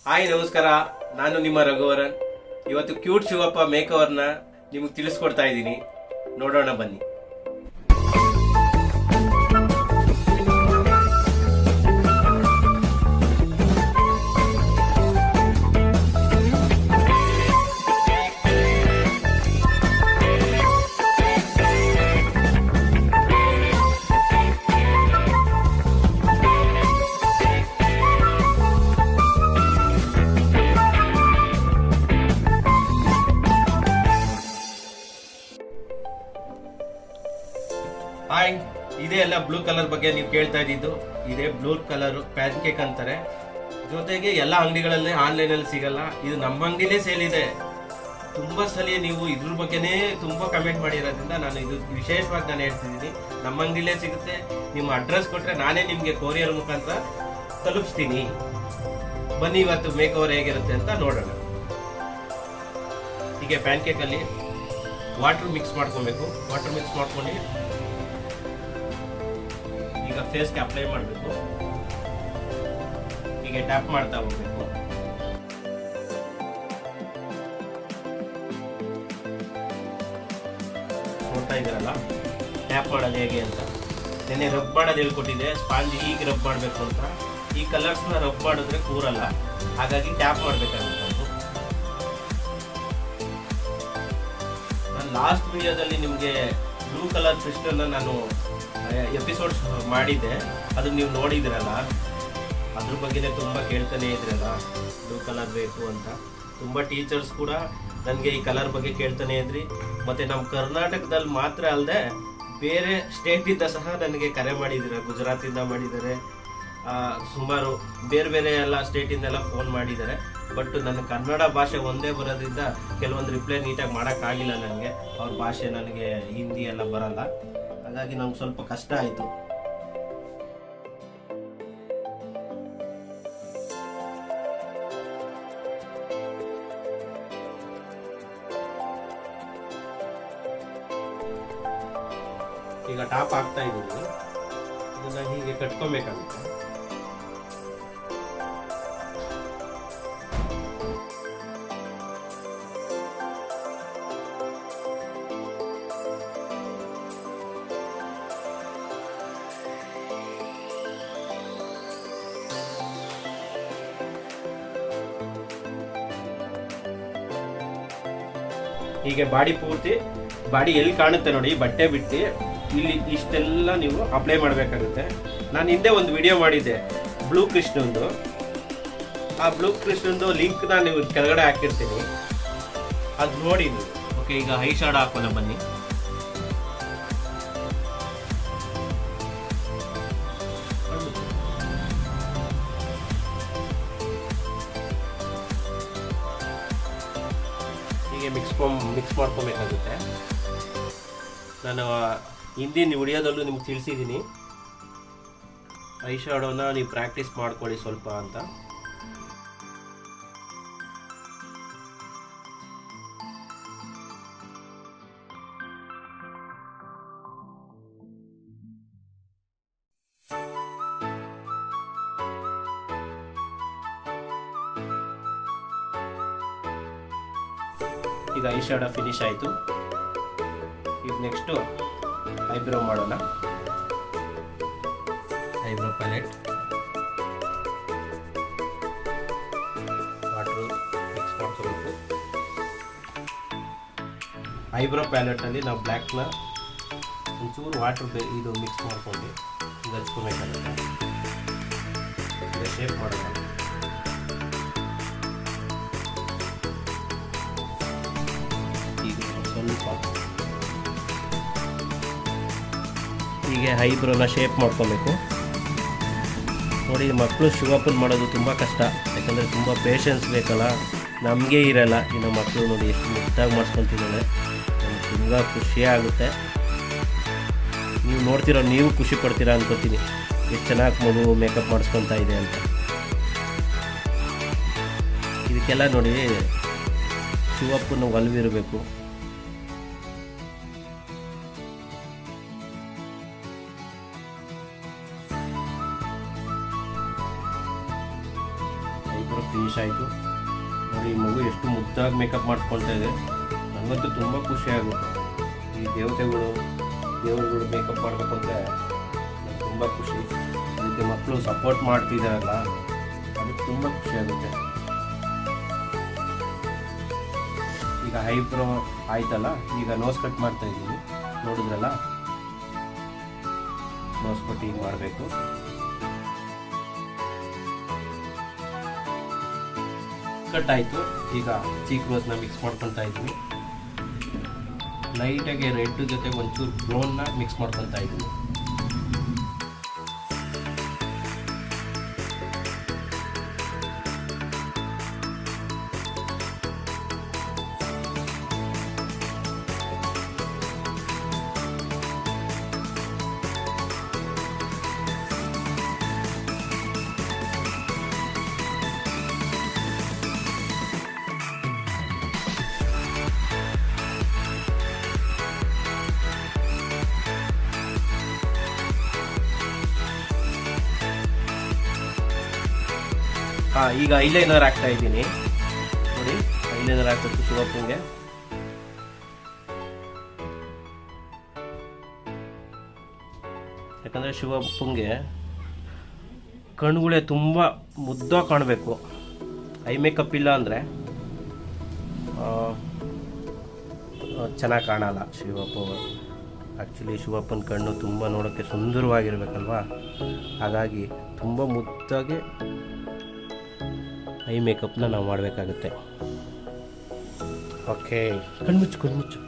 Hi ನಮಸ್ಕಾರ, ನಾನು ನಿಮ್ಮ ರಘುವರನ್. ಇವತ್ತು ಕ್ಯೂಟ್ ಶಿವಪ್ಪ ಮೇಕವರ್ನ ನಿಮಗೆ ತಿಳಿಸ್ಕೊಡ್ತಾ ಇದ್ದೀನಿ. ನೋಡೋಣ ಬನ್ನಿ. ಹಾಯ್, ಇದೇ ಎಲ್ಲ ಬ್ಲೂ ಕಲರ್ ಬಗ್ಗೆ ನೀವು ಕೇಳ್ತಾ ಇದ್ದಿದ್ದು. ಇದೇ ಬ್ಲೂ ಕಲರ್ ಪ್ಯಾನ್ ಕೇಕ್ ಅಂತಾರೆ. ಜೊತೆಗೆ ಎಲ್ಲ ಅಂಗಡಿಗಳಲ್ಲಿ ಆನ್ಲೈನಲ್ಲಿ ಸಿಗಲ್ಲ. ಇದು ನಮ್ಮ ಅಂಗಡಿಲೇ ಸೇಲ್ ಇದೆ. ತುಂಬಾ ಸಲ ನೀವು ಇದ್ರ ಬಗ್ಗೆನೇ ತುಂಬಾ ಕಮೆಂಟ್ ಮಾಡಿರೋದ್ರಿಂದ ನಾನು ಇದು ವಿಶೇಷವಾಗಿ ನಾನು ಹೇಳ್ತಿದ್ದೀನಿ. ನಮ್ಮ ಅಂಗಡಿಲೇ ಸಿಗುತ್ತೆ. ನಿಮ್ಮ ಅಡ್ರೆಸ್ ಕೊಟ್ರೆ ನಾನೇ ನಿಮ್ಗೆ ಕೊರಿಯರ್ ಮುಖಾಂತರ ತಲುಪಿಸ್ತೀನಿ. ಬನ್ನಿ ಇವತ್ತು ಮೇಕ್ ಓವರ್ ಹೇಗಿರುತ್ತೆ ಅಂತ ನೋಡೋಣ. ಹೀಗೆ ಪ್ಯಾನ್ ಕೇಕ್ ಅಲ್ಲಿ ವಾಟರ್ ಮಿಕ್ಸ್ ಮಾಡ್ಕೊಬೇಕು. ವಾಟರ್ ಮಿಕ್ಸ್ ಮಾಡ್ಕೊಂಡು ಈಗ ಫೇಸ್ಗೆ ಅಪ್ಲೈ ಮಾಡಬೇಕು. ಹೀಗೆ ಟ್ಯಾಪ್ ಮಾಡ್ತಾ ಹೋಗ್ಬೇಕು. ನೋಡ್ತಾ ಇದ್ದೀರಲ್ಲ ಟ್ಯಾಪ್ ಮಾಡೋದು ಹೇಗೆ ಅಂತ. ನೆನ್ನೆ ರಬ್ ಮಾಡೋದು ಹೇಳ್ಕೊಟ್ಟಿದೆ. ಸ್ಪಾಂಜ್ ಈಗ ರಬ್ ಮಾಡಬೇಕು ಅಂತ. ಈ ಕಲರ್ಸ್ನ ರಬ್ ಮಾಡಿದ್ರೆ ಕೂರಲ್ಲ, ಹಾಗಾಗಿ ಟ್ಯಾಪ್ ಮಾಡಬೇಕಾಗುತ್ತೆ. ನಾನು ಲಾಸ್ಟ್ ವಿಡಿಯೋದಲ್ಲಿ ನಿಮಗೆ ಬ್ಲೂ ಕಲರ್ ಕ್ರಿಸ್ಟಲ್ ನಾನು ಎಪಿಸೋಡ್ಸ್ ಮಾಡಿದ್ದೆ. ಅದು ನೀವು ನೋಡಿದ್ರಲ್ಲ, ಅದ್ರ ಬಗ್ಗೆನೇ ತುಂಬ ಕೇಳ್ತಾನೆ ಇದ್ರಲ್ಲ, ಬ್ಲೂ ಕಲರ್ ಬೇಕು ಅಂತ. ತುಂಬ ಟೀಚರ್ಸ್ ಕೂಡ ನನಗೆ ಈ ಕಲರ್ ಬಗ್ಗೆ ಕೇಳ್ತಾನೆ ಇದ್ರಿ. ಮತ್ತು ನಮ್ಮ ಕರ್ನಾಟಕದಲ್ಲಿ ಮಾತ್ರ ಅಲ್ಲದೆ ಬೇರೆ ಸ್ಟೇಟಿಂದ ಸಹ ನನಗೆ ಕರೆ ಮಾಡಿದ್ದೀರ. ಗುಜರಾತಿಂದ ಮಾಡಿದ್ದಾರೆ, ಸುಮಾರು ಬೇರೆ ಬೇರೆ ಎಲ್ಲ ಸ್ಟೇಟಿಂದೆಲ್ಲ ಫೋನ್ ಮಾಡಿದ್ದಾರೆ. ಬಟ್ ನನ್ನ ಕನ್ನಡ ಭಾಷೆ ಒಂದೇ ಬರೋದ್ರಿಂದ ಕೆಲವೊಂದು ರಿಪ್ಲೈ ನೀಟಾಗಿ ಮಾಡೋಕ್ಕಾಗಿಲ್ಲ. ನನಗೆ ಅವ್ರ ಭಾಷೆ ನನಗೆ ಹಿಂದಿ ಎಲ್ಲ ಬರಲ್ಲ, ಹಾಗಾಗಿ ನಂಗೆ ಸ್ವಲ್ಪ ಕಷ್ಟ ಆಯಿತು. ಈಗ ಟಾಪ್ ಹಾಕ್ತಾ ಇದ್ದೀನಿ. ಇದನ್ನ ಹೀಗೆ ಕಟ್ಕೊಬೇಕಾಗುತ್ತೆ. ಹೀಗೆ ಬಾಡಿ ಪೂರ್ತಿ, ಬಾಡಿ ಎಲ್ಲಿ ಕಾಣುತ್ತೆ ನೋಡಿ, ಬಟ್ಟೆ ಬಿಟ್ಟು ಇಲ್ಲಿ ಇಷ್ಟೆಲ್ಲ ನೀವು ಅಪ್ಲೈ ಮಾಡಬೇಕಾಗುತ್ತೆ. ನಾನು ಹಿಂದೆ ಒಂದು ವಿಡಿಯೋ ಮಾಡಿದ್ದೆ ಬ್ಲೂ ಕೃಷ್ಣಂದು. ಆ ಬ್ಲೂ ಕೃಷ್ಣಂದು ಲಿಂಕ್ ನಾನು ನೀವು ಕೆಳಗಡೆ ಹಾಕಿರ್ತೀನಿ, ಅದು ನೋಡಿ ನೀವು. ಓಕೆ, ಈಗ ಐ ಶಾಡೋ ಹಾಕೋಣ ಬನ್ನಿ. ಹೀಗೆ ಮಿಕ್ಸ್ ಮಾಡ್ಕೊಬೇಕಾಗುತ್ತೆ. ನಾನು ಹಿಂದಿನ ವಿಡಿಯೋದಲ್ಲೂ ನಿಮ್ಗೆ ತಿಳಿಸಿದ್ದೀನಿ, ಐ ಶಾಡೋನ ನೀವು ಪ್ರಾಕ್ಟೀಸ್ ಮಾಡ್ಕೊಳ್ಳಿ ಸ್ವಲ್ಪ ಅಂತ. ಈಗ ಐ ಶಾಡೋ ಫಿನಿಶ್ ಆಯಿತು. ಈಗ ನೆಕ್ಸ್ಟು ಐಬ್ರೋ ಮಾಡೋಣ. ಐಬ್ರೋ ಪ್ಯಾಲೆಟ್, ವಾಟ್ರು ಮಿಕ್ಸ್ ಮಾಡ್ಕೋಬೇಕು. ಐಬ್ರೋ ಪ್ಯಾಲೆಟಲ್ಲಿ ನಾವು ಬ್ಲ್ಯಾಕ್ನ ಒಂಚೂರು ವಾಟ್ರ್ ಇದು ಮಿಕ್ಸ್ ಮಾಡ್ಕೊಂಡು ಈಗ ಹಚ್ಕೋಬೇಕಾಗುತ್ತೆ. ಈಗ ಶೇಪ್ ಮಾಡೋಣ. ಈಗ ಸ್ವಲ್ಪ ಹೀಗೆ ಐಬ್ರೋನ ಶೇಪ್ ಮಾಡ್ಕೊಬೇಕು. ನೋಡಿ, ಮಕ್ಕಳು ಶಿವಪ್ಪನ ಮಾಡೋದು ತುಂಬ ಕಷ್ಟ, ಯಾಕಂದರೆ ತುಂಬ ಪೇಷನ್ಸ್ ಬೇಕಲ್ಲ, ನಮಗೆ ಇರಲ್ಲ. ಇನ್ನು ಮಕ್ಕಳು ನೋಡಿ ಎಷ್ಟು ಮುದ್ದಾಗಿ ಮಾಡಿಸ್ಕೊತಿದ್ದಾಳೆ. ನನಗೆ ತುಂಬ ಖುಷಿ ಆಗುತ್ತೆ. ನೀವು ನೋಡ್ತಿರೋ, ನೀವು ಖುಷಿ ಪಡ್ತೀರಾ ಅನ್ಕೋತೀನಿ, ಎಷ್ಟು ಚೆನ್ನಾಗಿ ಮಗು ಮೇಕಪ್ ಮಾಡಿಸ್ಕೊತಾ ಇದೆ ಅಂತ. ಇದಕ್ಕೆಲ್ಲ ನೋಡಿ ಶಿವಪ್ಪನ ಒಲವಿರಬೇಕು. ಫಿನಿಶ್ ಆಯಿತು. ನೋಡಿ ಈ ಮಗು ಎಷ್ಟು ಮುದ್ದಾಗಿ ಮೇಕಪ್ ಮಾಡಿಸ್ಕೊಳ್ತಾ ಇದೆ. ನನಗಂತೂ ತುಂಬ ಖುಷಿಯಾಗುತ್ತೆ. ಈ ದೇವರುಗಳು ಮೇಕಪ್ ಮಾಡಬೇಕು ಅಂದರೆ ನನಗೆ ತುಂಬ ಖುಷಿ. ಅದಕ್ಕೆ ಮಕ್ಕಳು ಸಪೋರ್ಟ್ ಮಾಡ್ತಿದ್ದಾರಲ್ಲ, ಅದಕ್ಕೆ ತುಂಬ ಖುಷಿಯಾಗುತ್ತೆ. ಈಗ ಐಬ್ರೋ ಆಯ್ತಲ್ಲ, ಈಗ ನೋಸ್ ಕಟ್ ಮಾಡ್ತಾ ಇದ್ದೀನಿ. ನೋಡಿದ್ರಲ್ಲ, ನೋಸ್ ಕಟ್ ಈಗ ಮಾಡಬೇಕು. ಕಟ್ ಆಯಿತು. ಈಗ ಚೀಕ್ ರೋಸ್ನ ಮಿಕ್ಸ್ ಮಾಡ್ಕೊತಾ ಇದ್ವಿ. ಲೈಟಾಗಿ ರೆಡ್ ಜೊತೆ ಒಂಚೂರು ಬ್ರೌನ್ನ ಮಿಕ್ಸ್ ಮಾಡ್ಕೊತಾ ಇದ್ವಿ. ಈಗ ಐಲೈನರ್ ಹಾಕ್ತಾ ಇದ್ದೀನಿ. ನೋಡಿ, ಐಲೈನರ್ ಹಾಕ್ಬೇಕು ಶಿವಪ್ಪಂಗೆ. ಯಾಕಂದರೆ ಶಿವಪ್ಪಂಗೆ ಕಣ್ಗಳೇ ತುಂಬ ಮುದ್ದಾಗಿ ಕಾಣಬೇಕು. ಐ ಮೇಕಪ್ ಇಲ್ಲ ಅಂದರೆ ಚೆನ್ನಾಗಿ ಕಾಣಲ್ಲ ಶಿವಪ್ಪ. ಆ್ಯಕ್ಚುಲಿ ಶಿವಪ್ಪನ ಕಣ್ಣು ತುಂಬ ನೋಡೋಕ್ಕೆ ಸುಂದರವಾಗಿರ್ಬೇಕಲ್ವ, ಹಾಗಾಗಿ ತುಂಬ ಮುದ್ದಾಗಿ ಐ ಮೇಕಪ್ನ ನಾವು ಮಾಡಬೇಕಾಗುತ್ತೆ. ಓಕೆ, ಕಣ್ಮುಚ್ಚು.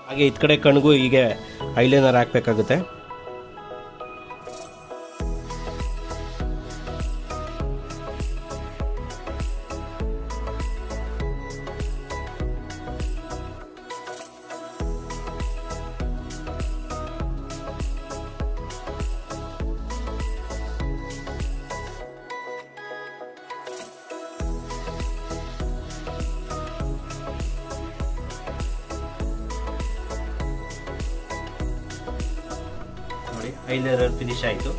ಹಾಗೆ ಇದ್ ಕಡೆ ಕಣ್ಗೂ ಹೀಗೆ ಐಲೈನರ್ ಹಾಕಬೇಕಾಗುತ್ತೆ. ಐಲೈನರ್ ಫಿನಿಶ್ ಆಯಿತು.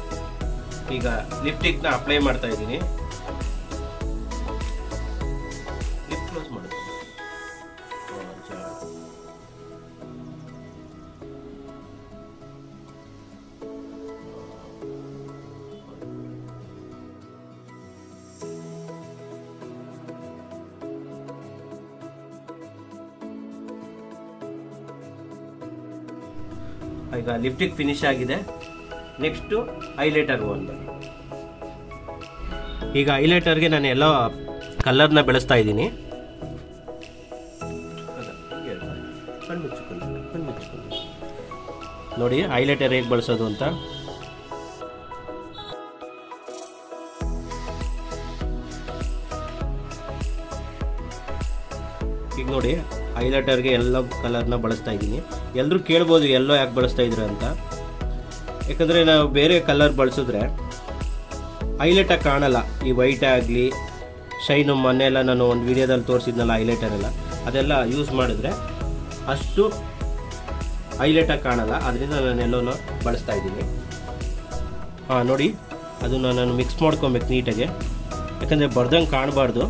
ಈಗ ಲಿಪ್ಸ್ಟಿಕ್ನ ಅಪ್ಲೈ ಮಾಡ್ತಾ ಇದ್ದೀನಿ. ಲಿಪ್ ಕ್ಲೋಸ್ ಮಾಡುತ್ತೆ. ಈಗ ಲಿಪ್ಸ್ಟಿಕ್ ಫಿನಿಶ್ ಆಗಿದೆ. ನೆಕ್ಸ್ಟು ಐಲೈಟರ್ ಒಂದು. ಈಗ ಐಲೈಟರ್ಗೆ ನಾನು ಎಲ್ಲ ಕಲರ್ನ ಬೆಳೆಸ್ತಾ ಇದ್ದೀನಿ. ನೋಡಿ ಐಲೈಟರ್ ಹೇಗೆ ಬಳಸೋದು ಅಂತ. ಈಗ ನೋಡಿ ಐಲೈಟರ್ಗೆ ಎಲ್ಲ ಕಲರ್ನ ಬಳಸ್ತಾ ಇದ್ದೀನಿ. ಎಲ್ಲರೂ ಕೇಳ್ಬೋದು ಎಲ್ಲೋ ಯಾಕೆ ಬಳಸ್ತಾ ಇದ್ರು ಅಂತ. ಯಾಕಂದರೆ ನಾವು ಬೇರೆ ಕಲರ್ ಬಳಸಿದ್ರೆ ಹೈಲೈಟಾಗಿ ಕಾಣಲ್ಲ. ಈ ವೈಟ್ ಆಗಲಿ ಶೈನು, ಮೊನ್ನೆಲ್ಲ ನಾನು ಒಂದು ವಿಡಿಯೋದಲ್ಲಿ ತೋರಿಸಿದ್ನಲ್ಲ ಹೈಲೈಟರ್ ಎಲ್ಲ, ಅದೆಲ್ಲ ಯೂಸ್ ಮಾಡಿದ್ರೆ ಅಷ್ಟು ಹೈಲೈಟಾಗಿ ಕಾಣಲ್ಲ. ಅದರಿಂದ ನಾನು ಎಲ್ಲೋ ಬಳಸ್ತಾ ಇದ್ದೀನಿ. ನೋಡಿ, ಅದನ್ನು ನಾನು ಮಿಕ್ಸ್ ಮಾಡ್ಕೊಬೇಕು ನೀಟಾಗಿ, ಯಾಕಂದರೆ ಬರ್ದಂಗೆ ಕಾಣಬಾರ್ದು.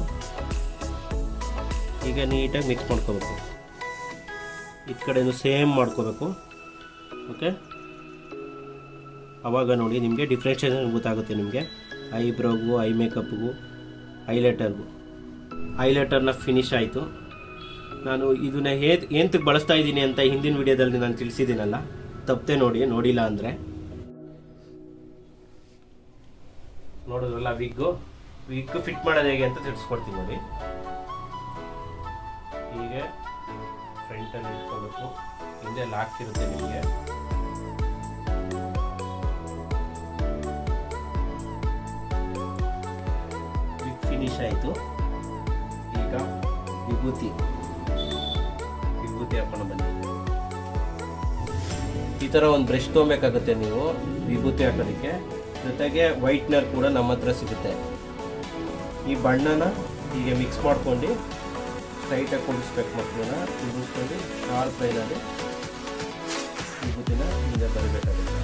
ಈಗ ನೀಟಾಗಿ ಮಿಕ್ಸ್ ಮಾಡ್ಕೋಬೇಕು. ಈ ಕಡೆಯೂ ಸೇಮ್ ಮಾಡ್ಕೋಬೇಕು. ಓಕೆ, ಆವಾಗ ನೋಡಿ ನಿಮಗೆ ಡಿಫ್ರೆನ್ಷಿಯೇಷನ್ ಗೊತ್ತಾಗುತ್ತೆ ನಿಮಗೆ. ಐಬ್ರೋಗೂ, ಐ ಮೇಕಪ್ಗೂ, ಐಲೈಟರ್ಗೂ. ಐಲೈಟರ್ನ ಫಿನಿಶ್ ಆಯಿತು. ನಾನು ಇದನ್ನ ಏಂತಕ್ಕೆ ಬಳಸ್ತಾ ಇದ್ದೀನಿ ಅಂತ ಹಿಂದಿನ ವಿಡಿಯೋದಲ್ಲಿ ನಾನು ತಿಳಿಸಿದ್ದೀನಲ್ಲ, ತಪ್ಪದೆ ನೋಡಿಲ್ಲ ಅಂದರೆ. ನೋಡಿದ್ರಲ್ಲ ವಿಗ್ ಫಿಟ್ ಮಾಡೋದು ಹೇಗೆ ಅಂತ ತಿಳಿಸ್ಕೊಡ್ತೀನಿ ನೋಡಿ. ಹೀಗೆ ಫ್ರಂಟಲ್ಲಿ ಇಟ್ಕೋಬೇಕು, ಹಿಂದೆ ಲಾಕ್ ಇರುತ್ತೆ ನಿಮಗೆ. ಫಿನಿಶ್ ಆಯಿತು. ಈಗ ವಿಭೂತಿ ಹಾಕೊಂಡು ಬನ್ನಿ. ಈ ಥರ ಒಂದು ಬ್ರಷ್ ತೊಗೊಬೇಕಾಗುತ್ತೆ ನೀವು ವಿಭೂತಿ ಹಾಕೋದಕ್ಕೆ. ಜೊತೆಗೆ ವೈಟ್ನರ್ ಕೂಡ ನಮ್ಮ ಹತ್ರ ಸಿಗುತ್ತೆ. ಈ ಬಣ್ಣನ ಹೀಗೆ ಮಿಕ್ಸ್ ಮಾಡ್ಕೊಂಡು ಸ್ಟ್ರೈಟಾಗಿ ಕುಡಿಸ್ಬೇಕು. ಮಕ್ಕಳನ್ನ ಕುದಿಸ್ಕೊಂಡು ಶಾರ್ಪ್ ಲೈನಲ್ಲಿ ವಿಭೂತಿನ ಹಿಂದೆ ಬರಬೇಕಾಗುತ್ತೆ.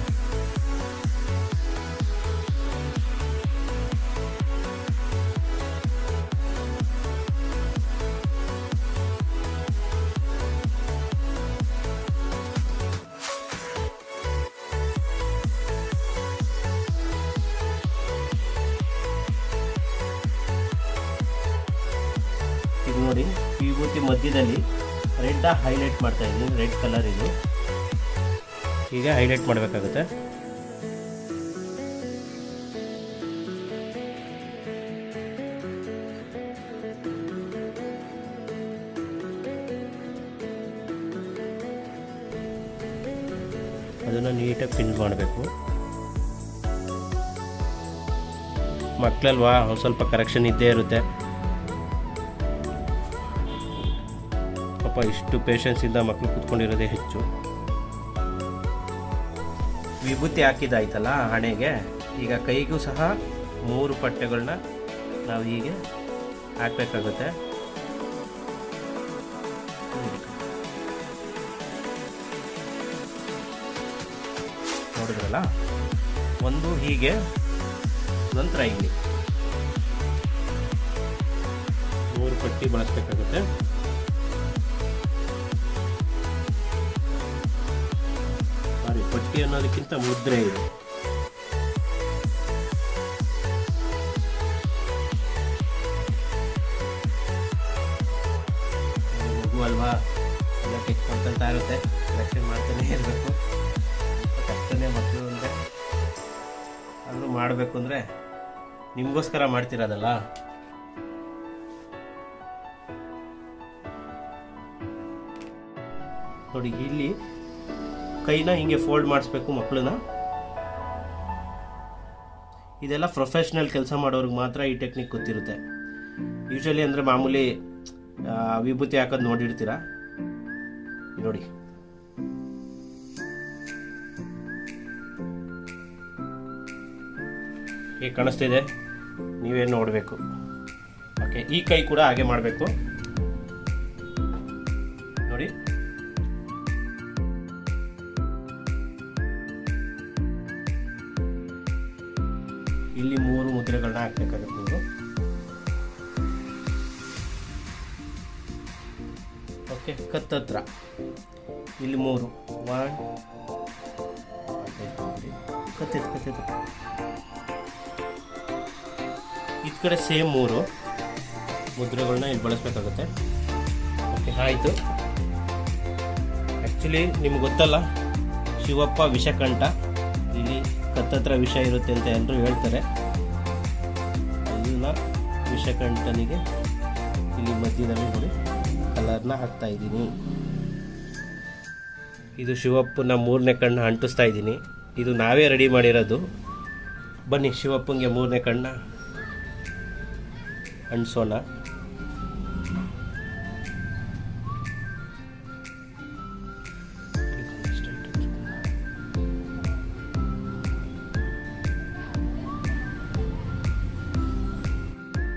ನೋಡಿ ವಿಭೂತಿ ಮಧ್ಯದಲ್ಲಿ ರೆಡ್ ಹೈಲೈಟ್ ಮಾಡ್ತಾ ಇದ್ದೀನಿ. ರೆಡ್ ಕಲರ್ ಇದು ಹೀಗೆ ಹೈಲೈಟ್ ಮಾಡಬೇಕಾಗುತ್ತೆ. ಅದನ್ನು ನೀಟಾಗಿ ಪಿನ್ ಮಾಡಬೇಕು. ಮಕ್ಕಳಲ್ವಾ ಒಂದು ಸ್ವಲ್ಪ ಕರೆಕ್ಷನ್ ಇದ್ದೇ ಇರುತ್ತೆ. ಪಾಪ ಇಷ್ಟು ಪೇಷನ್ಸಿಂದ ಮಕ್ಕಳು ಕೂತ್ಕೊಂಡಿರೋದೇ ಹೆಚ್ಚು. ವಿಭೂತಿ ಹಾಕಿದ್ದಾಯ್ತಲ್ಲ ಹಣೆಗೆ, ಈಗ ಕೈಗೂ ಸಹ 3 ಪಟ್ಟೆಗಳನ್ನ ನಾವು ಹೀಗೆ ಹಾಕಬೇಕಾಗುತ್ತೆ. ನೋಡಿದ್ರಲ್ಲ, ಒಂದು ಹೀಗೆ, ನಂತರ ಇಲ್ಲಿ 3 ಪಟ್ಟಿ ಬಳಸಬೇಕಾಗುತ್ತೆ. ಸಾರಿ, ಪಟ್ಟಿ ಅನ್ನೋದಕ್ಕಿಂತ ಮುದ್ರೆ ಇದೆ. ಮಗು ಅಲ್ವಾ, ಎಲ್ಲ ಕೆಚ್ಕೊಂತ ಇರುತ್ತೆ, ರಕ್ಷಣೆ ಮಾಡ್ತಾನೆ ಇರಬೇಕು. ಕಷ್ಟನೇ ಮಕ್ಕಳು ಅಂದರೆ, ಆದರೂ ಮಾಡಬೇಕು ಅಂದರೆ ನಿಮಗೋಸ್ಕರ ಮಾಡ್ತಿರೋದಲ್ಲ. ನೋಡಿ, ಇಲ್ಲಿ ಕೈನ ಹಿಂಗೆ ಫೋಲ್ಡ್ ಮಾಡಿಸ್ಬೇಕು ಮಕ್ಕಳನ್ನ. ಇದೆಲ್ಲ ಪ್ರೊಫೆಷ್ನಲ್ ಕೆಲಸ ಮಾಡೋರಿಗೆ ಮಾತ್ರ ಈ ಟೆಕ್ನಿಕ್ ಗೊತ್ತಿರುತ್ತೆ. ಯೂಶಲಿ ಅಂದರೆ ಮಾಮೂಲಿ ವಿಭೂತಿ ಹಾಕೋದು ನೋಡಿರ್ತೀರ. ನೋಡಿ, ಹೇಗೆ ಕಾಣಿಸ್ತಿದೆ, ನೀವೇ ನೋಡಬೇಕು. ಓಕೆ, ಈ ಕೈ ಕೂಡ ಹಾಗೆ ಮಾಡಬೇಕು. ನೋಡಿ, ಇಲ್ಲಿ 3 ಮುದ್ರೆಗಳನ್ನ ಹಾಕ್ಬೇಕಾಗುತ್ತೆ ನೀವು. ಓಕೆ, ಕತ್ತತ್ರ ಇಲ್ಲಿ 3 ಕತ್ತಿತ್ತು ಈ ಕಡೆ ಸೇಮ್ 3 ಮುದ್ರೆಗಳನ್ನ ಇಲ್ಲಿ ಬಳಸಬೇಕಾಗುತ್ತೆ. ಓಕೆ, ಆಯಿತು. ಆ್ಯಕ್ಚುಲಿ ನಿಮ್ಗೆ ಗೊತ್ತಲ್ಲ, ಶಿವಪ್ಪ ವಿಷಕಂಠ, ಇಲ್ಲಿ ಕತ್ತತ್ರ ವಿಷ ಇರುತ್ತೆ ಅಂತ ಎಲ್ಲರೂ ಹೇಳ್ತಾರೆ. ಎಲ್ಲ ವಿಷಕಂಠನಿಗೆ ಇಲ್ಲಿ ಮಧ್ಯದಲ್ಲಿ ನೋಡಿ ಕಲರ್ನ ಹಾಕ್ತಾ ಇದ್ದೀನಿ. ಇದು ಶಿವಪ್ಪನ 3ನೇ ಕಣ್ಣು ಅಂಟಿಸ್ತಾ ಇದ್ದೀನಿ. ಇದು ನಾವೇ ರೆಡಿ ಮಾಡಿರೋದು. ಬನ್ನಿ ಶಿವಪ್ಪನಿಗೆ 3ನೇ ಕಣ್ಣ ಅಂಟಿಸೋಣ.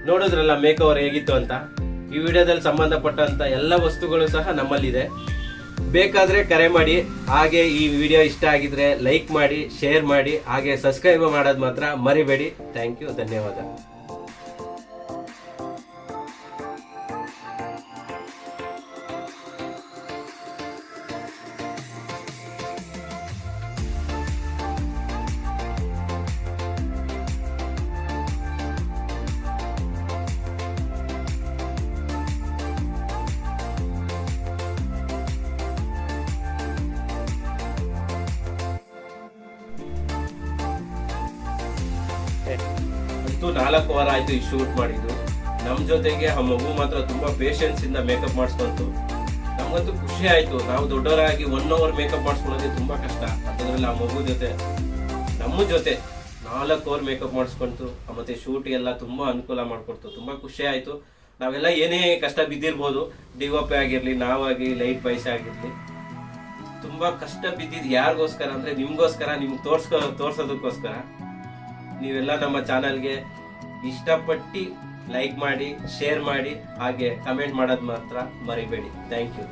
ನೋಡಿದ್ರಲ್ಲ ಮೇಕ್ ಓವರ್ ಹೇಗಿತ್ತು ಅಂತ. ಈ ವಿಡಿಯೋದಲ್ಲಿ ಸಂಬಂಧಪಟ್ಟಂತ ಎಲ್ಲ ವಸ್ತುಗಳು ಸಹ ನಮ್ಮಲ್ಲಿದೆ. ಬೇಕಾದ್ರೆ ಕರೆ ಮಾಡಿ. ಹಾಗೆ ಈ ವಿಡಿಯೋ ಇಷ್ಟ ಆಗಿದ್ರೆ ಲೈಕ್ ಮಾಡಿ, ಶೇರ್ ಮಾಡಿ, ಹಾಗೆ ಸಬ್ಸ್ಕ್ರೈಬ್ ಮಾಡೋದು ಮಾತ್ರ ಮರಿಬೇಡಿ. ಥ್ಯಾಂಕ್ ಯು, ಧನ್ಯವಾದ. ಅಂತೂ 4 ವಾರ ಆಯ್ತು ಈ ಶೂಟ್ ಮಾಡಿದ್ದು. ನಮ್ಮ ಜೊತೆಗೆ ಆ ಮಗು ಮಾತ್ರ ತುಂಬಾ ಪೇಷನ್ಸ್ ಇಂದ ಮೇಕಪ್ ಮಾಡಿಸ್ಕೊಂತು. ನಮಗಂತೂ ಖುಷಿ ಆಯ್ತು. ನಾವು ದೊಡ್ಡವರಾಗಿ 1 ಅವರ್ ಮೇಕಪ್ ಮಾಡಿಸ್ಕೊಳ್ಳೋದೇ ತುಂಬಾ ಕಷ್ಟ. ಅದರಲ್ಲಿ ಆ ಮಗು ಜೊತೆ ನಮ್ಮ ಜೊತೆ 4 ಅವರ್ ಮೇಕಪ್ ಮಾಡಿಸ್ಕೊಂತು. ಮತ್ತೆ ಶೂಟ್ ಎಲ್ಲ ತುಂಬಾ ಅನುಕೂಲ ಮಾಡ್ಕೊಡ್ತು. ತುಂಬಾ ಖುಷಿ ಆಯ್ತು. ನಾವೆಲ್ಲ ಏನೇ ಕಷ್ಟ ಬಿದ್ದಿರ್ಬೋದು, ಡಿಒಪಿ ಆಗಿರ್ಲಿ, ನಾವಾಗಿ ಲೈಟ್ ಬಾಯ್ಸ್ ಆಗಿರ್ಲಿ, ತುಂಬಾ ಕಷ್ಟ ಬಿದ್ದಿದ್ದು ಯಾರಿಗೋಸ್ಕರ ಅಂದ್ರೆ ನಿಮ್ಗೋಸ್ಕರ, ನಿಮ್ಗೆ ತೋರ್ಸೋದಕ್ಕೋಸ್ಕರ. ನೀವೆಲ್ಲ ನಮ್ಮ ಚಾನಲ್ಗೆ ಇಷ್ಟಪಟ್ಟು ಲೈಕ್ ಮಾಡಿ, ಶೇರ್ ಮಾಡಿ, ಹಾಗೆ ಕಮೆಂಟ್ ಮಾಡೋದು ಮಾತ್ರ ಮರಿಬೇಡಿ. Thank you.